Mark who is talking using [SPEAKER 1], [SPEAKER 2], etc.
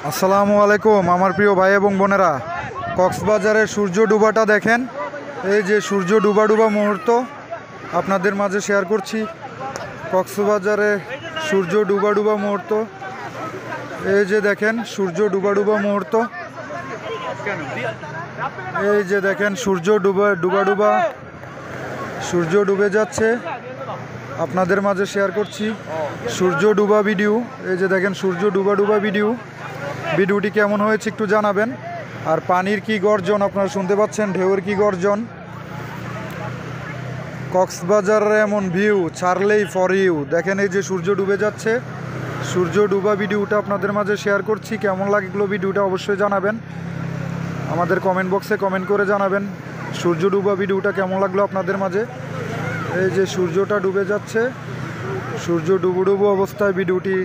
[SPEAKER 1] আসসালামু আলাইকুম আমার প্রিয় ভাই এবং বোনেরা, কক্সবাজারের সূর্য ডুবাটা দেখেন। এই যে সূর্য ডুবা ডুবা মুহূর্ত আপনাদের মাঝে শেয়ার করছি। কক্সবাজারে সূর্য ডুবা ডুবা মুহূর্ত, এই যে দেখেন সূর্য ডুবা ডুবা মুহূর্ত, এই যে দেখেন সূর্য ডুবা ডুবা ডুবা, সূর্য ডুবে যাচ্ছে, আপনাদের মাঝে শেয়ার করছি সূর্য ডুবা ভিডিও। এই যে দেখেন সূর্য ডুবা ডুবা ভিডিওটি কেমন হয়েছে একটু জানাবেন। আর পানির কি গর্জন আপনারা শুনতে পাচ্ছেন, ঢেউয়ের কি গর্জন। কক্সবাজারের এমন ভিউ ছাড়লেই ফর ইউ। দেখেন এই যে সূর্য ডুবে যাচ্ছে, সূর্য ডুবা ভিডিওটা আপনাদের মাঝে শেয়ার করছি। কেমন লাগলো ভিডিওটা অবশ্যই জানাবেন, আমাদের কমেন্ট বক্সে কমেন্ট করে জানাবেন সূর্য ডুবা ভিডিওটা কেমন লাগলো আপনাদের মাঝে। এই যে সূর্যটা ডুবে যাচ্ছে, সূর্য ডুবো ডুবো অবস্থায় ভিডিওটি